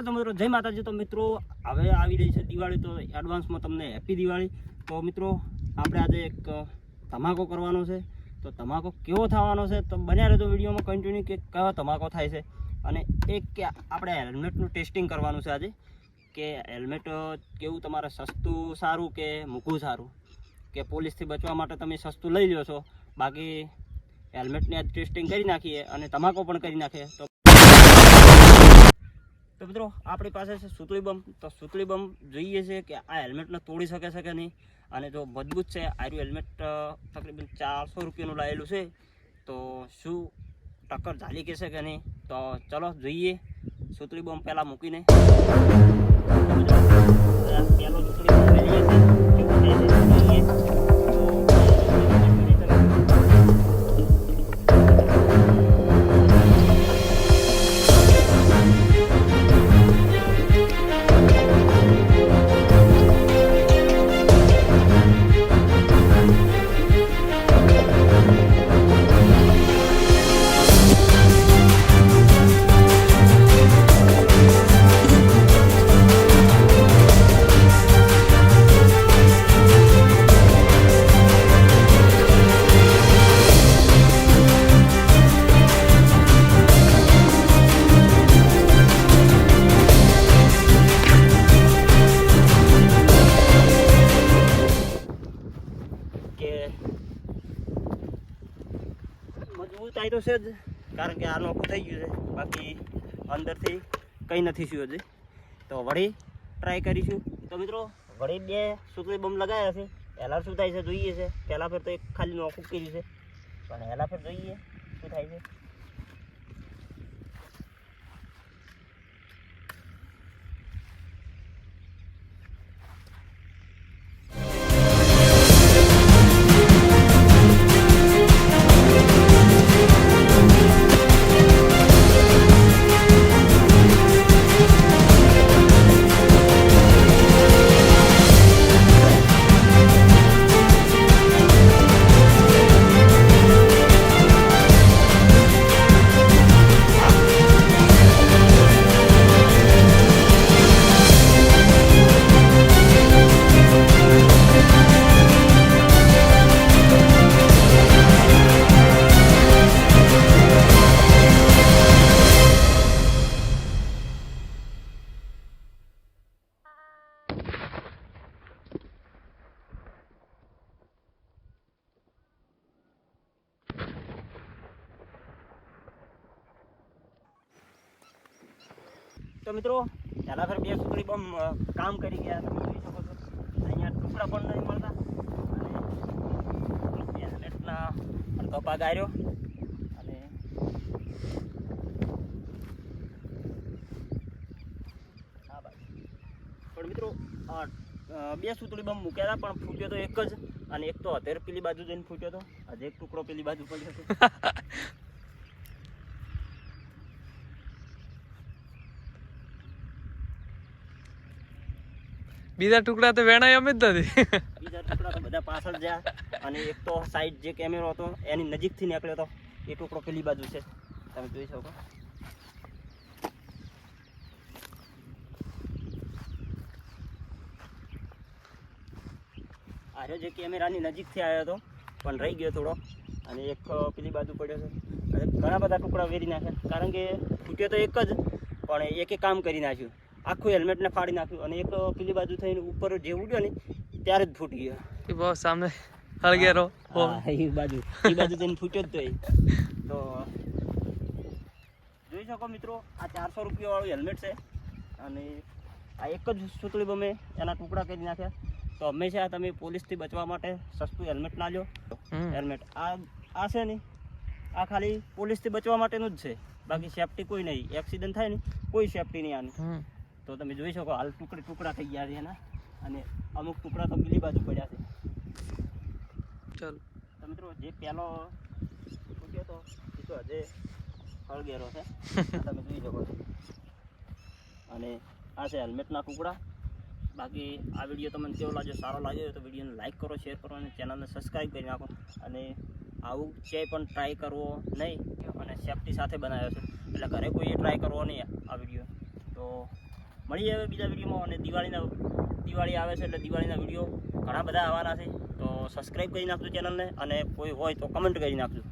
Hello તો મિત્રો, જય માતાજી। તો મિત્રો હવે આવી રહી છે દિવાળી, તો એડવાન્સમાં તમને હેપી દિવાળી। તો મિત્રો આપણે આજે એક ધમાકો કરવાનો છે। તો ધમાકો કેવો થવાનો છે તો બન્યા રહેજો વિડીયોમાં કન્ટિન્યુ, કે કયો ધમાકો થાય છે। અને એક કે આપણે હેલ્મેટનું ટેસ્ટિંગ કરવાનું છે આજે, કે હેલ્મેટ કેવું તમારે સસ્તું સારું કે મૂકવું સારું, કે પોલીસથી બચવા માટે તમે સસ્તું લઈ લ્યો છો, બાકી હેલ્મેટની આજ ટેસ્ટિંગ કરી નાખીએ અને ધમાકો પણ કરી નાખીએ। તો મિત્રો આપણી પાસે છે સુતળી બમ। તો સુતળી બમ જોઈએ છે કે આ હેલ્મેટને તોડી શકે છે કે નહીં, અને જો મજબૂત છે આર્યું હેલ્મેટ તકરીબન 400 રૂપિયાનું લાવેલું છે, તો શું ટક્કર ઝાલી કહેશે કે નહીં। તો ચલો જોઈએ સુતળી બમ પહેલાં મૂકીને। પહેલો સુતળી બમ લઈએ છીએ। મજબૂતાઈ તો છે જ, કારણ કે આ નોખું થઈ ગયું છે, બાકી અંદરથી કંઈ નથી થયું હજી। તો વળી ટ્રાય કરીશું। તો મિત્રો વળી 2 સુતળી બમ લગાવ્યા છે। પહેલાં શું થાય છે જોઈએ છે। પહેલાં ફેર તો એક ખાલી નોખું કર્યું છે, પણ પહેલાં ફેર જોઈએ શું થાય છે। તો મિત્રો પહેલાં ફેર 2 સુતળી બમ કામ કરી ગયા, તમે જોઈ શકો છો। અહીંયા ટુકડા પણ નથી મળતા, અને હેલ્મેટના અડધો ભાગ આવ્યો, અને હા ભાઈ પણ મિત્રો 2 સુતળી બમ મૂક્યા હતા, પણ ફૂટ્યો તો એક જ, અને એક તો અત્યારે પેલી બાજુ જઈને ફૂટ્યો હતો, હજી એક ટુકડો પેલી બાજુ પડ્યો હતો। બીજા ટુકડા તો વેણાય અમે જ નથી। બીજા ટુકડા તો બધા પાછળ ગયા, અને એક તો સાઈડ જે કેમેરો હતો એની નજીકથી નીકળ્યો હતો, એ ટુકડો પેલી બાજુ છે, તમે જોઈ શકો। આર્યો જે કેમેરાની નજીકથી આવ્યો હતો પણ રહી ગયો થોડો, અને એક પેલી બાજુ પડ્યો છે। અને ઘણા બધા ટુકડા વેરી નાખ્યા, કારણ કે ફૂટ્યો તો એક જ, પણ એકે કામ કરી નાખ્યું, આખું હેલ્મેટને ફાડી નાખ્યું, અને એક પેલી બાજુ થઈને ઉપર જે ઉડ્યો ને ત્યારે જ ફૂટી ગયો। એ બહુ સામે હળગેરો એ બાજુ જઈને ફૂટ્યો જ તો જોઈ શકો મિત્રો, આ 400 રૂપિયા વાળું હેલ્મેટ છે, અને આ એક જ સુતળી બમે એના ટુકડા કરી નાખ્યા। તો હંમેશા તમે પોલીસથી બચવા માટે સસ્તું હેલ્મેટ ના લો। હેલ્મેટ આ છે ને, આ ખાલી પોલીસથી બચવા માટેનું જ છે, બાકી સેફટી કોઈ નહીં, એક્સિડન્ટ થાય ને કોઈ સેફટી નહીં આની। તો તમે જોઈ શકો હાલ ટુકડા થઈ ગયા છે એના, અને અમુક ટુકડા તો પેલી બાજુ પડ્યા છે। ચાલો તો મિત્રો જે પહેલો ફૂટ્યો તો એ તો હજે હળગેરો છે, તમે જોઈ શકો છો। અને આ છે હેલ્મેટના ટુકડા। બાકી આ વિડીયો તમને કેવો લાગ્યો, સારો લાગ્યો તો વિડીયોને લાઇક કરો, શેર કરો, અને ચેનલને સબસ્ક્રાઈબ કરી નાખો। અને આવું ક્યાંય પણ ટ્રાય કરવો નહીં, અને સેફટી સાથે બનાવ્યો છે, એટલે ઘરે કોઈએ ટ્રાય કરવો નહીં આ વિડીયો। તો મળીએ હવે બીજા વિડીયોમાં. અને દિવાળી આવે છે એટલે દિવાળીના વિડીયો ઘણા બધા આવવાના છે. તો સબસ્ક્રાઈબ કરી નાખજો ચેનલને, અને કોઈ હોય તો કમેન્ટ કરી નાખજો.